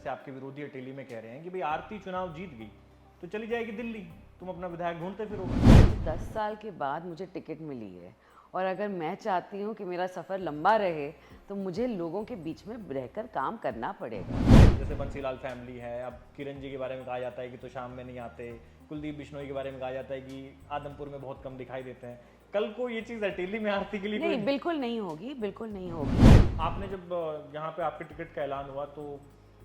जैसे आपके विरोधी अटेली में कह रहे हैं कि भाई आरती चुनाव जीत गई तो चली जाएगी दिल्ली, तुम अपना विधायक ढूंढते फिरोगे। 10 साल के बाद मुझे टिकट मिली है और अगर मैं चाहती हूँ कि मेरा सफ़र लंबा रहे तो मुझे लोगों के बीच में रहकर काम करना पड़ेगा। जैसे बंसीलाल फैमिली है, अब किरण जी के बारे में कहा जाता है कि तो शाम में नहीं आते, कुलदीप बिश्नोई के बारे में कहा जाता है कि आदमपुर में बहुत कम दिखाई देते हैं। कल को ये चीज़ अटेली में आरती के लिए नहीं, कोई बिल्कुल नहीं होगी, बिल्कुल नहीं होगी। आपने जब यहाँ पे आपके टिकट का ऐलान हुआ तो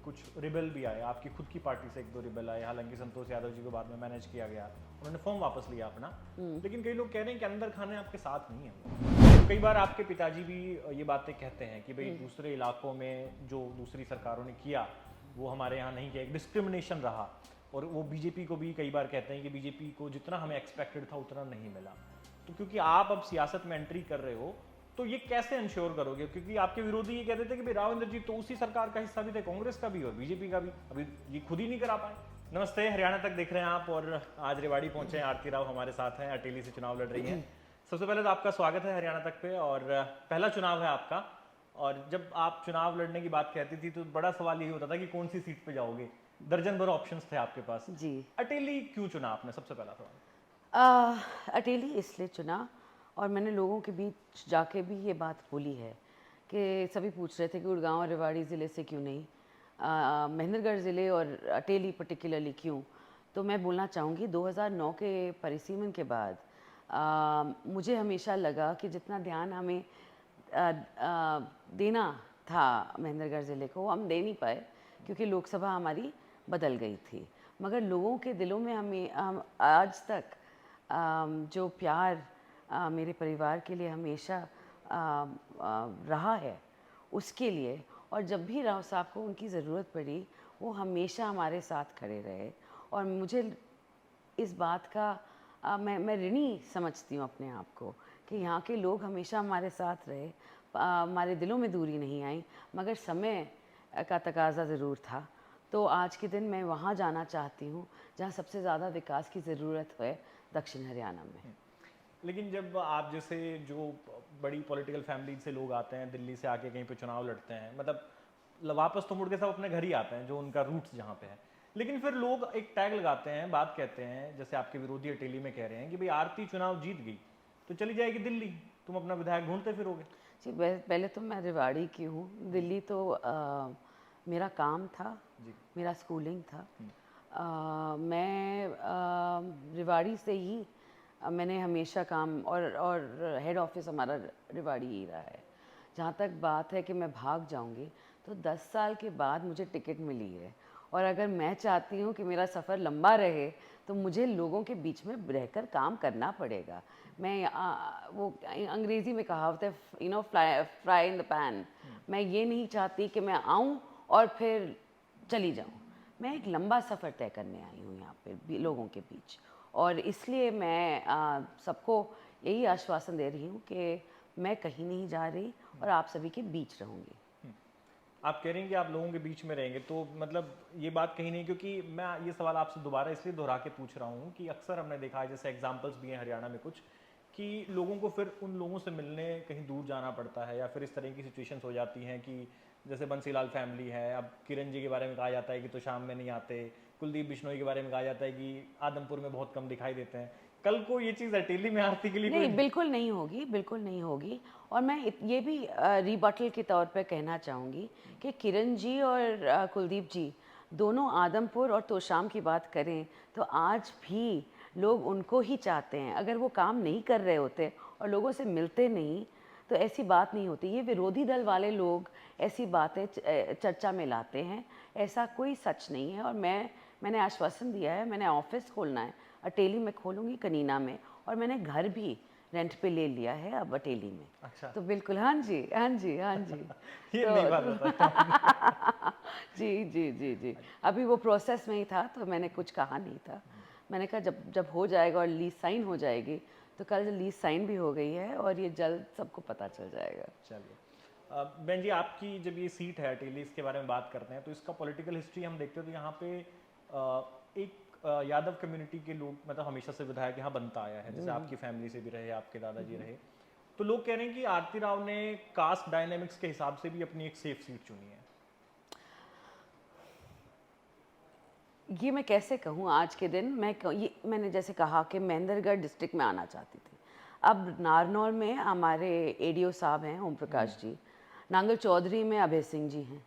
कुछ रिबेल भी आए, आपकी खुद की पार्टी से एक दो रिबेल आए, हालांकि संतोष यादव जी को बाद में मैनेज किया गया, उन्होंने फॉर्म वापस लिया अपना, लेकिन कई लोग कह रहे हैं कि अंदर खाने आपके साथ नहीं है। कई बार आपके पिताजी भी ये बातें कहते हैं कि भाई दूसरे इलाकों में जो दूसरी सरकारों ने किया वो हमारे यहाँ नहीं किया, एक डिस्क्रिमिनेशन रहा, और वो बीजेपी को भी कई बार कहते हैं कि बीजेपी को जितना हमें एक्सपेक्टेड था उतना नहीं मिला। तो क्योंकि आप अब सियासत में एंट्री कर रहे हो तो ये कैसे इंश्योर करोगे, क्योंकि आपके विरोधी ये कहते थे कि भाई राव इंद्रजीत तो उसी सरकार का हिस्सा भी थे, कांग्रेस का भी और बीजेपी का भी, अभी ये खुद ही नहीं करा पाए। नमस्ते, हरियाणा तक देख रहे हैं आप और आज रेवाड़ी पहुंचे हैं, आरती राव हमारे साथ हैं, अटेली से चुनाव लड़ रही हैं। सबसे पहले तो आपका स्वागत है हरियाणा तक पे, और पहला चुनाव है आपका, और जब आप चुनाव लड़ने की बात कहती थी तो बड़ा सवाल यही होता था कि कौन सी सीट पे जाओगे, दर्जन भर ऑप्शंस थे आपके पास जी। अटेली क्यों चुना आपने, सबसे पहला सवाल। अटेली इसलिए चुना, और मैंने लोगों के बीच जाके भी ये बात बोली है कि सभी पूछ रहे थे कि गुड़गांव और रेवाड़ी ज़िले से क्यों नहीं, महेंद्रगढ़ ज़िले और अटेली पर्टिकुलरली क्यों। तो मैं बोलना चाहूँगी 2009 के परिसीमन के बाद मुझे हमेशा लगा कि जितना ध्यान हमें देना था महेंद्रगढ़ ज़िले को हम दे नहीं पाए, क्योंकि लोकसभा हमारी बदल गई थी। मगर लोगों के दिलों में हम आज तक जो प्यार मेरे परिवार के लिए हमेशा रहा है उसके लिए, और जब भी राव साहब को उनकी ज़रूरत पड़ी वो हमेशा हमारे साथ खड़े रहे, और मुझे इस बात का मैं ऋणी समझती हूँ अपने आप को कि यहाँ के लोग हमेशा हमारे साथ रहे, हमारे दिलों में दूरी नहीं आई, मगर समय का तकाजा ज़रूर था। तो आज के दिन मैं वहाँ जाना चाहती हूँ जहाँ सबसे ज़्यादा विकास की ज़रूरत है, दक्षिण हरियाणा में। लेकिन जब आप जैसे जो बड़ी पॉलिटिकल फैमिली से लोग आते हैं दिल्ली से आके कहीं पे चुनाव लड़ते हैं, मतलब वापस तो मुड़ के सब अपने घर ही आते हैं जो उनका रूट्स जहाँ पे है, लेकिन फिर लोग एक टैग लगाते हैं, बात कहते हैं, जैसे आपके विरोधी अटेली में कह रहे हैं कि भाई आरती चुनाव जीत गई तो चली जाएगी दिल्ली, तुम अपना विधायक ढूंढते फिरोगे। जी, पहले तो मैं रेवाड़ी की हूँ, दिल्ली तो मेरा काम था, मेरा स्कूलिंग था। मैं रेवाड़ी से ही मैंने हमेशा काम और हेड ऑफिस हमारा रेवाड़ी ही रहा है। जहाँ तक बात है कि मैं भाग जाऊँगी तो 10 साल के बाद मुझे टिकट मिली है, और अगर मैं चाहती हूँ कि मेरा सफ़र लंबा रहे तो मुझे लोगों के बीच में रहकर काम करना पड़ेगा। मैं वो अंग्रेज़ी में कहावत है, फ्राई इन द पैन। मैं ये नहीं चाहती कि मैं आऊँ और फिर चली जाऊँ। मैं एक लंबा सफ़र तय करने आई हूँ यहाँ पे लोगों के बीच, और इसलिए मैं सबको यही आश्वासन दे रही हूँ कि मैं कहीं नहीं जा रही और आप सभी के बीच रहूँगी। आप कह रही हैं कि आप लोगों के बीच में रहेंगे, तो मतलब ये बात कहीं नहीं, क्योंकि मैं ये सवाल आपसे दोबारा इसलिए दोहरा के पूछ रहा हूँ कि अक्सर हमने देखा है, जैसे एग्जांपल्स भी हैं हरियाणा में कुछ, कि लोगों को फिर उन लोगों से मिलने कहीं दूर जाना पड़ता है, या फिर इस तरह की सिचुएशंस हो जाती हैं कि जैसे बंसीलाल फैमिली है, अब किरण जी के बारे में कहा जाता है कि तो शाम में नहीं आते, कुलदीप बिश्नोई के बारे में कहा जाता है कि आदमपुर में बहुत कम दिखाई देते हैं। कल को ये चीज़ अटेली में आरती के लिए नहीं, कोई बिल्कुल नहीं होगी, बिल्कुल नहीं होगी। और मैं ये भी रिबटल के तौर पे कहना चाहूँगी कि किरण जी और कुलदीप जी दोनों आदमपुर और तोशाम की बात करें तो आज भी लोग उनको ही चाहते हैं। अगर वो काम नहीं कर रहे होते और लोगों से मिलते नहीं तो ऐसी बात नहीं होती। ये विरोधी दल वाले लोग ऐसी बातें चर्चा में लाते हैं, ऐसा कोई सच नहीं है। और मैंने आश्वासन दिया है, मैंने ऑफिस खोलना है, अटेली में खोलूँगी, कनीना में, और मैंने घर भी रेंट पे ले लिया है अब अटेली में। अच्छा, तो बिल्कुल, हाँ जी, हाँ जी, हाँ जी। ये तो, नई बात बताई। जी जी जी जी, अभी वो प्रोसेस में ही था तो मैंने कुछ कहा नहीं था। मैंने कहा जब जब हो जाएगा और लीज साइन हो जाएगी, तो कल लीज साइन भी हो गई है और ये जल्द सबको पता चल जाएगा। चलिए, बहन जी, आपकी जब ये सीट है अटेली, इसके बारे में बात करते हैं तो इसका पॉलिटिकल हिस्ट्री हम देखते हैं तो यहाँ पे एक यादव कम्युनिटी के लोग, मतलब हमेशा से विधायक यहाँ बनता आया है, जैसे आपकी फैमिली से भी रहे, आपके दादाजी रहे, तो लोग कह रहे हैं कि आरती राव ने कास्ट डायनेमिक्स के हिसाब से भी अपनी एक सेफ सीट चुनी है। ये मैं कैसे कहूँ आज के दिन ये मैंने जैसे कहा कि महेंद्रगढ़ डिस्ट्रिक्ट में आना चाहती थी। अब नारनौल में हमारे एडीओ साहब हैं ओम प्रकाश जी, नांगल चौधरी में अभय सिंह जी हैं।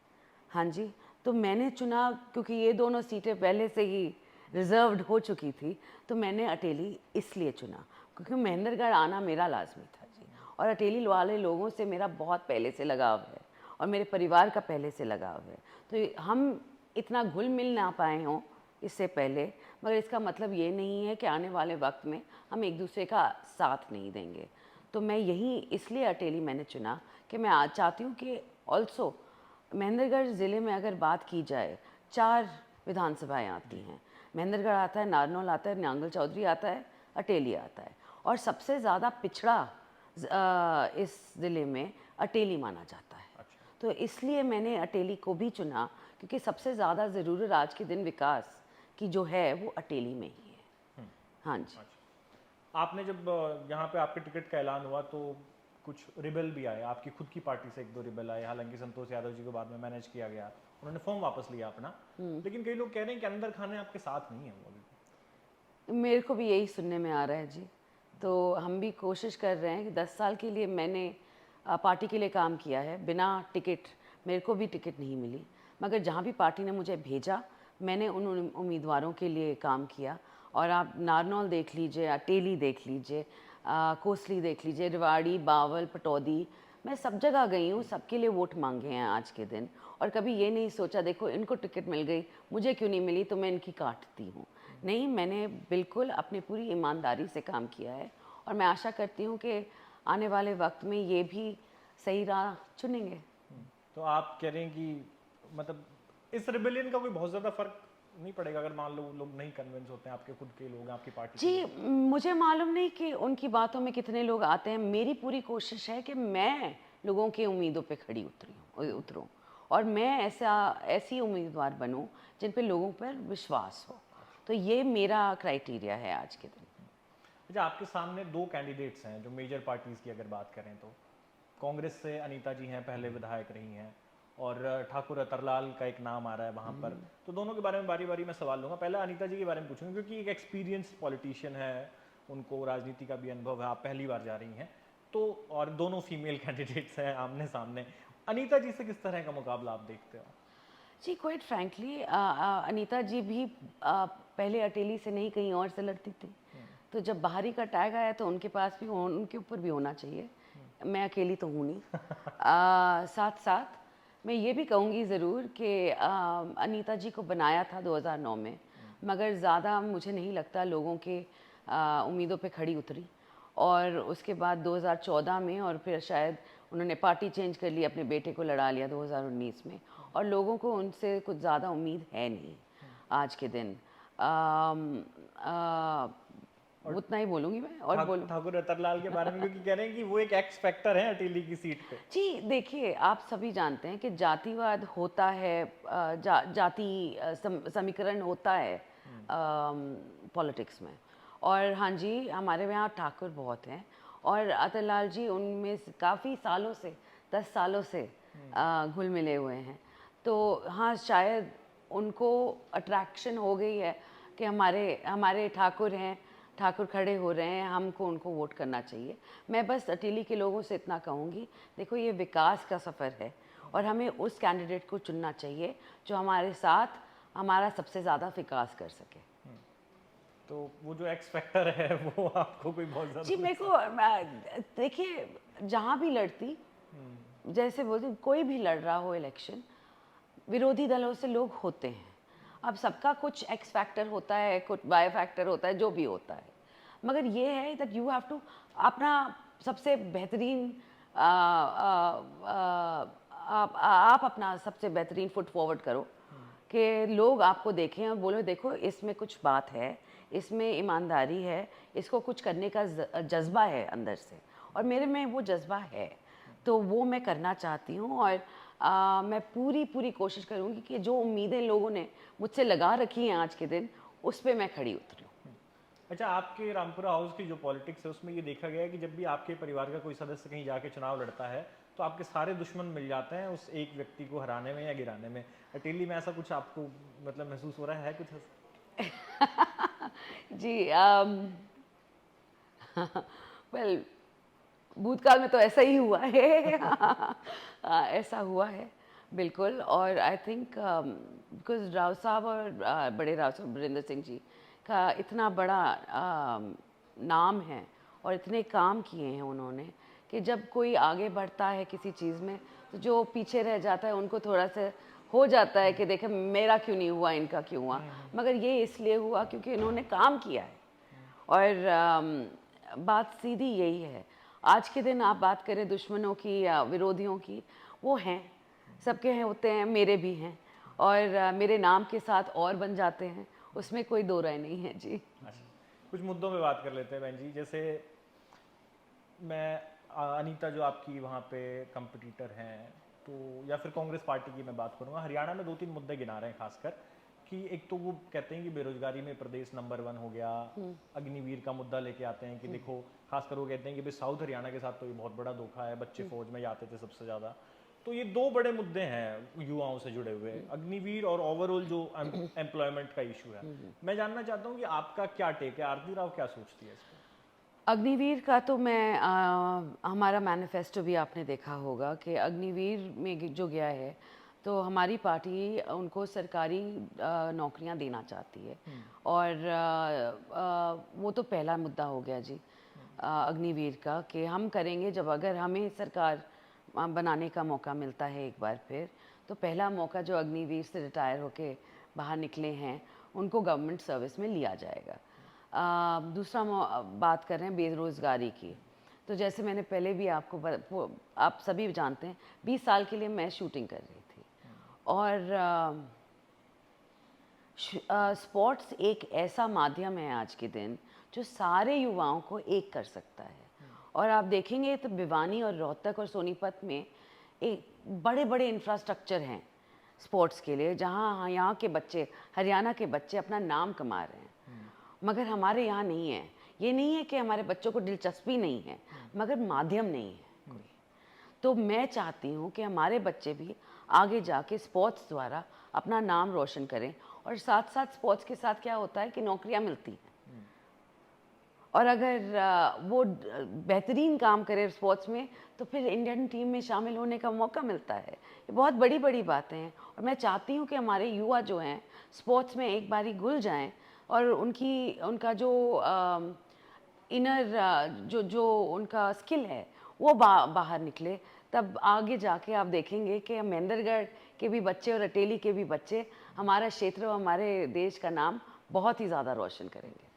हाँ जी, तो मैंने चुना क्योंकि ये दोनों सीटें पहले से ही रिजर्व्ड हो चुकी थी, तो मैंने अटेली इसलिए चुना क्योंकि महेंद्रगढ़ आना मेरा लाजमी था जी। और अटेली वाले लोगों से मेरा बहुत पहले से लगाव है और मेरे परिवार का पहले से लगाव है। तो हम इतना घुल मिल ना पाए हों इससे पहले, मगर इसका मतलब ये नहीं है कि आने वाले वक्त में हम एक दूसरे का साथ नहीं देंगे। तो मैं यही इसलिए अटेली मैंने चुना कि मैं आज चाहती हूँ कि ऑल्सो महेंद्रगढ़ ज़िले में अगर बात की जाए 4 विधानसभाएं आती हैं। महेंद्रगढ़ आता है, नारनौल आता है, नांगल चौधरी आता है, अटेली आता है और सबसे ज़्यादा पिछड़ा इस ज़िले में अटेली माना जाता है। तो इसलिए मैंने अटेली को भी चुना क्योंकि सबसे ज़्यादा ज़रूरत आज के दिन विकास की जो है वो अटेली में ही है। हाँ जी। आपने जब यहाँ पे आपके टिकट का ऐलान हुआ तो कुछ रिबेल भी आए, आपकी खुद की पार्टी से 1-2 रिबेल आए, हालांकि संतोष यादव जी को बाद में मैनेज किया गया, उन्होंने फॉर्म वापस लिया अपना, लेकिन कई लोग कह रहे हैं कि अंदर खाने आपके साथ नहीं है वो अभी। मेरे को भी यही सुनने में आ रहा है जी। तो हम भी कोशिश कर रहे हैं कि 10 साल के लिए मैंने पार्टी के लिए काम किया है बिना टिकट, मेरे को भी टिकट नहीं मिली, मगर जहाँ भी पार्टी ने मुझे भेजा मैंने उन उम्मीदवारों के लिए काम किया। और आप नारनौल देख लीजिए, अटेली देख लीजिए, कोसली देख लीजिए, रेवाड़ी, बावल, पटौदी, मैं सब जगह गई हूँ, सबके लिए वोट मांगे हैं आज के दिन। और कभी ये नहीं सोचा देखो इनको टिकट मिल गई मुझे क्यों नहीं मिली तो मैं इनकी काटती हूँ। नहीं, मैंने बिल्कुल अपनी पूरी ईमानदारी से काम किया है और मैं आशा करती हूँ कि आने वाले वक्त में ये भी सही राह चुनेंगे। तो आप कह रहे हैं कि मतलब इस रिबेलियन का कोई बहुत ज़्यादा फर्क नहीं पड़ेगा अगर मान लो लोग नहीं कन्विंस होते हैं, आपके खुद के लोग हैं, आपकी पार्टी जी, मुझे मालूम नहीं कि उनकी बातों में कितने लोग आते हैं। मेरी पूरी कोशिश है कि मैं लोगों की उम्मीदों पे खड़ी उतरूं और मैं ऐसी उम्मीदवार बनूं जिन पे लोगों पर विश्वास हो। तो ये मेरा क्राइटेरिया है आज के दिन। अच्छा, आपके सामने 2 कैंडिडेट्स हैं जो मेजर पार्टीज़ की अगर बात करें तो कांग्रेस से अनीता जी हैं, पहले विधायक रही हैं, और ठाकुर अतरलाल का एक नाम आ रहा है वहाँ पर। तो दोनों के बारे में बारी बारी मैं सवाल लूँगा। पहले अनीता जी के बारे में पूछूंगा क्योंकि एक एक्सपीरियंस पॉलिटिशियन है, उनको राजनीति का भी अनुभव है, आप पहली बार जा रही हैं तो, और दोनों फीमेल कैंडिडेट्स हैं आमने सामने। अनीता जी से किस तरह का मुकाबला आप देखते हो? जी, क्वाइट फ्रैंकली अनीता जी भी पहले अटेली से नहीं कहीं और से लड़ती थी। तो जब बाहरी का टैग आया तो उनके पास भी उनके ऊपर भी होना चाहिए। मैं अकेली तो हूँ नहीं। साथ साथ मैं ये भी कहूँगी ज़रूर कि अनीता जी को बनाया था 2009 में, मगर ज़्यादा मुझे नहीं लगता लोगों के उम्मीदों पे खड़ी उतरी। और उसके बाद 2014 में और फिर शायद उन्होंने पार्टी चेंज कर ली, अपने बेटे को लड़ा लिया 2019 में, और लोगों को उनसे कुछ ज़्यादा उम्मीद है नहीं आज के दिन। उतना ही बोलूँगी मैं। और बोलूँ ठाकुर रतनलाल के बारे में क्योंकि कह रहे हैं कि वो एक एक्स फैक्टर है अटेली की सीट पे। जी, देखिए आप सभी जानते हैं कि जातिवाद होता है, जाति समीकरण होता है पॉलिटिक्स में। और हाँ जी, हमारे यहाँ ठाकुर बहुत हैं और अतरलाल जी उनमें काफ़ी सालों से 10 सालों से घुल मिले हुए हैं। तो हाँ, शायद उनको अट्रैक्शन हो गई है कि हमारे ठाकुर हैं, ठाकुर खड़े हो रहे हैं, हमको उनको वोट करना चाहिए। मैं बस अटेली के लोगों से इतना कहूँगी, देखो ये विकास का सफ़र है और हमें उस कैंडिडेट को चुनना चाहिए जो हमारे साथ हमारा सबसे ज़्यादा विकास कर सके। तो वो जो एक्स फैक्टर है वो आपको कोई बहुत ज़्यादा? जी, मेरे को देखिए जहाँ भी लड़ती, जैसे बोलती कोई भी लड़ रहा हो इलेक्शन, विरोधी दलों से लोग होते हैं। अब सबका कुछ एक्स फैक्टर होता है, कुछ वाई फैक्टर होता है, जो भी होता है, मगर ये है दैट यू हैव टू अपना सबसे बेहतरीन आप अपना सबसे बेहतरीन फुट फॉरवर्ड करो कि लोग आपको देखें और बोलो देखो इसमें कुछ बात है, इसमें ईमानदारी है, इसको कुछ करने का जज्बा है अंदर से, और मेरे में वो जज्बा है, तो वो मैं करना चाहती हूँ। और मैं पूरी कोशिश करूँगी कि जो उम्मीदें लोगों ने मुझसे लगा रखी हैं आज के दिन, उस पर मैं खड़ी उतरूँ। अच्छा, आपके रामपुरा हाउस की जो पॉलिटिक्स है उसमें ये देखा गया है कि जब भी आपके परिवार का कोई सदस्य कहीं जाके चुनाव लड़ता है तो आपके सारे दुश्मन मिल जाते हैं उस एक व्यक्ति को हराने में या गिराने में। अटेली में ऐसा कुछ आपको मतलब महसूस हो रहा है कुछ? जी वेल भूतकाल में तो ऐसा ही हुआ है। ऐसा हुआ है बिल्कुल। और आई थिंक बिकॉज राव साहब और बड़े राव साहब वीरेंद्र सिंह जी का इतना बड़ा नाम है और इतने काम किए हैं उन्होंने कि जब कोई आगे बढ़ता है किसी चीज़ में तो जो पीछे रह जाता है उनको थोड़ा सा हो जाता है कि देखे मेरा क्यों नहीं हुआ, इनका क्यों हुआ। मगर ये इसलिए हुआ क्योंकि इन्होंने काम किया है। और बात सीधी यही है। आज के दिन आप बात करें दुश्मनों की या विरोधियों की, वो हैं, सबके हैं, होते हैं, मेरे भी हैं। और मेरे नाम के साथ और बन जाते हैं, उसमें कोई दो राय नहीं है जी। अच्छा, कुछ मुद्दों पे बात कर लेते हैं बहन जी। जैसे मैं अनीता जो आपकी वहाँ पे कंपटीटर हैं, तो या फिर कांग्रेस पार्टी की मैं बात करूँगा, हरियाणा में 2-3 मुद्दे गिना रहे हैं खासकर कि एक तो वो कहते हैं कि बेरोजगारी में प्रदेश नंबर 1 हो गया। अग्निवीर का मुद्दा लेके आते हैं कि देखो, खासकर वो कहते हैं कि भाई साउथ हरियाणा के साथ तो ये बहुत बड़ा धोखा है, बच्चे फौज में जाते थे सबसे ज़्यादा। तो ये 2 बड़े मुद्दे हैं युवाओं से जुड़े हुए, अग्निवीर और ओवरऑल जो एम्प्लॉयमेंट का इशू है। मैं जानना चाहता हूँ कि आपका क्या टेक है, आरती राव क्या सोचती है इस पर? अग्निवीर का तो मैं हमारा मैनिफेस्टो भी आपने देखा होगा कि अग्निवीर में जो गया है तो हमारी पार्टी उनको सरकारी नौकरियां देना चाहती है। और वो तो पहला मुद्दा हो गया जी अग्निवीर का कि हम करेंगे जब अगर हमें सरकार बनाने का मौका मिलता है एक बार फिर, तो पहला मौका जो अग्निवीर से रिटायर होके बाहर निकले हैं उनको गवर्नमेंट सर्विस में लिया जाएगा। दूसरा बात कर रहे हैं बेरोज़गारी की, तो जैसे मैंने पहले भी आपको आप सभी जानते हैं 20 साल के लिए मैं शूटिंग कर रही थी। और स्पोर्ट्स एक ऐसा माध्यम है आज के दिन जो सारे युवाओं को एक कर सकता है। और आप देखेंगे तो भिवानी और रोहतक और सोनीपत में एक बड़े बड़े इंफ्रास्ट्रक्चर हैं स्पोर्ट्स के लिए, जहाँ यहाँ के बच्चे, हरियाणा के बच्चे अपना नाम कमा रहे हैं। मगर हमारे यहाँ नहीं है। ये नहीं है कि हमारे बच्चों को दिलचस्पी नहीं है, मगर माध्यम नहीं है कोई। तो मैं चाहती हूँ कि हमारे बच्चे भी आगे जाके स्पोर्ट्स द्वारा अपना नाम रोशन करें। और साथ साथ स्पोर्ट्स के साथ क्या होता है कि नौकरियाँ मिलती हैं। और अगर वो बेहतरीन काम करे स्पोर्ट्स में तो फिर इंडियन टीम में शामिल होने का मौका मिलता है। ये बहुत बड़ी बड़ी बातें हैं और मैं चाहती हूँ कि हमारे युवा जो हैं स्पोर्ट्स में एक बारी घुल जाएं और उनका जो इनर जो उनका स्किल है वो बाहर निकले। तब आगे जाके आप देखेंगे कि महेंद्रगढ़ के भी बच्चे और अटेली के भी बच्चे हमारा क्षेत्र और हमारे देश का नाम बहुत ही ज़्यादा रोशन करेंगे।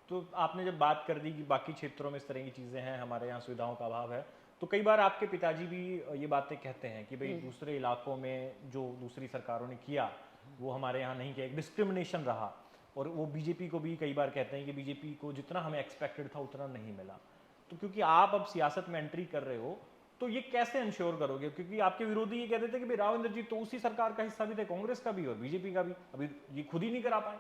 तो आपने जब बात कर दी कि बाकी क्षेत्रों में इस तरह की चीज़ें हैं, हमारे यहाँ सुविधाओं का अभाव है, तो कई बार आपके पिताजी भी ये बातें कहते हैं कि भाई दूसरे इलाकों में जो दूसरी सरकारों ने किया वो हमारे यहाँ नहीं किया, एक डिस्क्रिमिनेशन रहा। और वो बीजेपी को भी कई बार कहते हैं कि बीजेपी को जितना हमें एक्सपेक्टेड था उतना नहीं मिला। तो क्योंकि आप अब सियासत में एंट्री कर रहे हो, तो ये कैसे इंश्योर करोगे? क्योंकि आपके विरोधी ये कहते थे कि भाई राव इंद्रजीत तो उसी सरकार का हिस्सा भी थे, कांग्रेस का भी और बीजेपी का भी, अभी ये खुद ही नहीं करा पाए।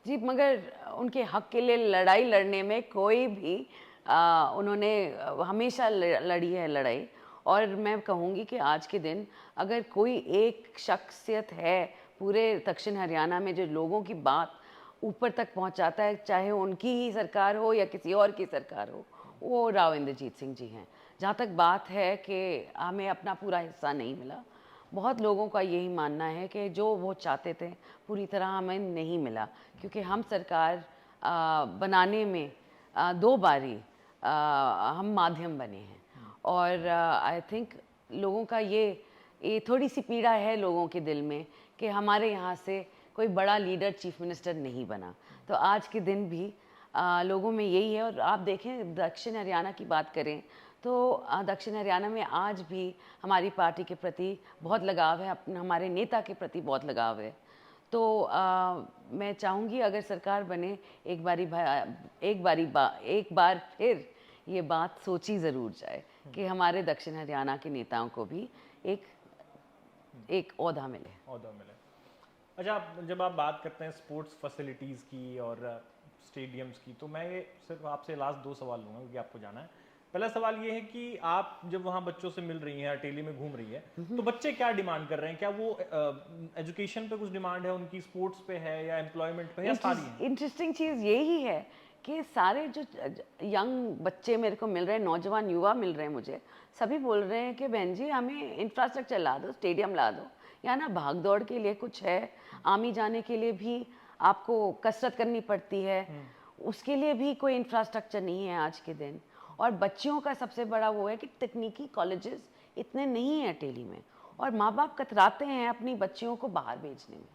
जी, मगर उनके हक के लिए लड़ाई लड़ने में कोई भी उन्होंने हमेशा लड़ी है लड़ाई। और मैं कहूँगी कि आज के दिन अगर कोई एक शख्सियत है पूरे दक्षिण हरियाणा में जो लोगों की बात ऊपर तक पहुँचाता है, चाहे उनकी ही सरकार हो या किसी और की सरकार हो, वो राव इंद्रजीत सिंह जी हैं। जहाँ तक बात है कि हमें अपना पूरा हिस्सा नहीं मिला, बहुत लोगों का यही मानना है कि जो वो चाहते थे पूरी तरह हमें नहीं मिला, क्योंकि हम सरकार बनाने में 2 बारी हम माध्यम बने हैं। और आई थिंक लोगों का ये थोड़ी सी पीड़ा है लोगों के दिल में कि हमारे यहाँ से कोई बड़ा लीडर चीफ मिनिस्टर नहीं बना। तो आज के दिन भी लोगों में यही है। और आप देखें दक्षिण हरियाणा की बात करें तो दक्षिण हरियाणा में आज भी हमारी पार्टी के प्रति बहुत लगाव है, अपने हमारे नेता के प्रति बहुत लगाव है। तो मैं चाहूँगी अगर सरकार बने एक बार फिर ये बात सोची ज़रूर जाए कि हमारे दक्षिण हरियाणा के नेताओं को भी एक ओहदा मिले। अच्छा, जब आप बात करते हैं स्पोर्ट्स फैसिलिटीज़ की और स्टेडियम्स की, तो मैं ये सिर्फ आपसे लास्ट 2 सवाल लूँगा क्योंकि आपको जाना है। पहला सवाल ये है कि आप जब वहाँ बच्चों से मिल रही हैं, अटेली में घूम रही हैं, तो बच्चे क्या डिमांड कर रहे हैं? क्या वो एजुकेशन पे कुछ डिमांड है उनकी, स्पोर्ट्स पे है या एम्प्लॉयमेंट पे, या सारी है? इंटरेस्टिंग चीज़ यही है कि सारे जो यंग बच्चे मेरे को मिल रहे हैं, नौजवान युवा मिल रहे हैं मुझे, सभी बोल रहे हैं कि बहन जी हमें इंफ्रास्ट्रक्चर ला दो, स्टेडियम ला दो, या ना भाग दौड़ के लिए कुछ है, आमी जाने के लिए भी आपको कसरत करनी पड़ती है, उसके लिए भी कोई इंफ्रास्ट्रक्चर नहीं है आज के दिन। और बच्चियों का सबसे बड़ा वो है कि तकनीकी कॉलेजेस इतने नहीं हैं अटेली में, और माँ बाप कतराते हैं अपनी बच्चियों को बाहर भेजने में।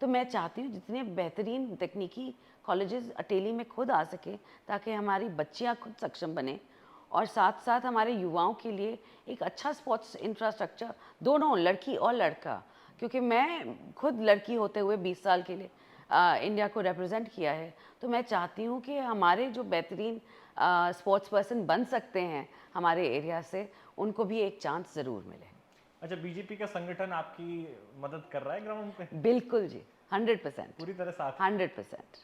तो मैं चाहती हूँ जितने बेहतरीन तकनीकी कॉलेजेस अटेली में खुद आ सके, ताकि हमारी बच्चियाँ खुद सक्षम बने, और साथ साथ हमारे युवाओं के लिए एक अच्छा स्पोर्ट्स इंफ्रास्ट्रक्चर, दोनों लड़की और लड़का, क्योंकि मैं खुद लड़की होते हुए 20 साल के लिए इंडिया को रिप्रेजेंट किया है। तो मैं चाहती हूँ कि हमारे जो बेहतरीन स्पोर्ट्स पर्सन बन सकते हैं हमारे एरिया से, उनको भी एक चांस ज़रूर मिले। अच्छा, बीजेपी का संगठन आपकी मदद कर रहा है ग्राउंड पे? बिल्कुल जी, 100%, पूरी तरह साथ? 100%।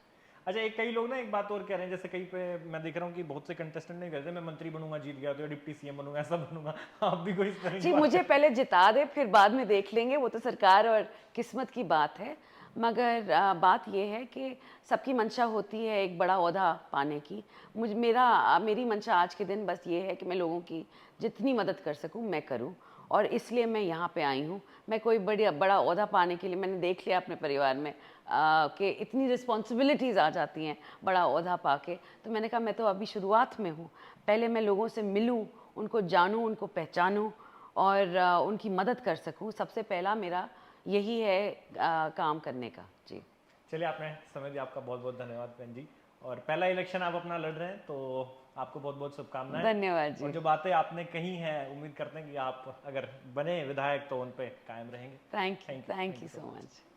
अच्छा, एक कई लोग ना एक बात और कह रहे हैं, जैसे कहीं पे मैं देख रहा हूँ कि बहुत से कंटेस्टेंट नहीं कहते मैं मंत्री बनूंगा, जीत गया तो, या डिप्टी सीएम बनूंगा, ऐसा बनूंगा। आप भी कोई इस तरह की जी बात मुझे पहले जिता दे, फिर बाद में देख लेंगे, वो तो सरकार और किस्मत की बात है। मगर बात ये है कि सबकी मंशा होती है एक बड़ा ओहदा पाने की। मेरी मंशा आज के दिन बस ये है कि मैं लोगों की जितनी मदद कर सकूं मैं करूं, और इसलिए मैं यहाँ पे आई हूँ। मैं कोई बड़ा ओहदा पाने के लिए, मैंने देख लिया अपने परिवार में कि इतनी रिस्पॉन्सिबिलिटीज़ आ जाती हैं बड़ा ओहदा पाके। तो मैंने कहा मैं तो अभी शुरुआत में हूँ, पहले मैं लोगों से मिलूँ, उनको जानूँ, उनको पहचानूँ, और उनकी मदद कर सकूँ। सबसे पहला मेरा यही है काम करने का। जी चलिए, आपने समय दिया, आपका बहुत बहुत धन्यवाद बहन जी। और पहला इलेक्शन आप अपना लड़ रहे हैं, तो आपको बहुत बहुत शुभकामनाएं। धन्यवाद जी। और जो बातें आपने कही हैं, उम्मीद करते हैं कि आप अगर बने विधायक तो उन पे कायम रहेंगे। Thank you so much.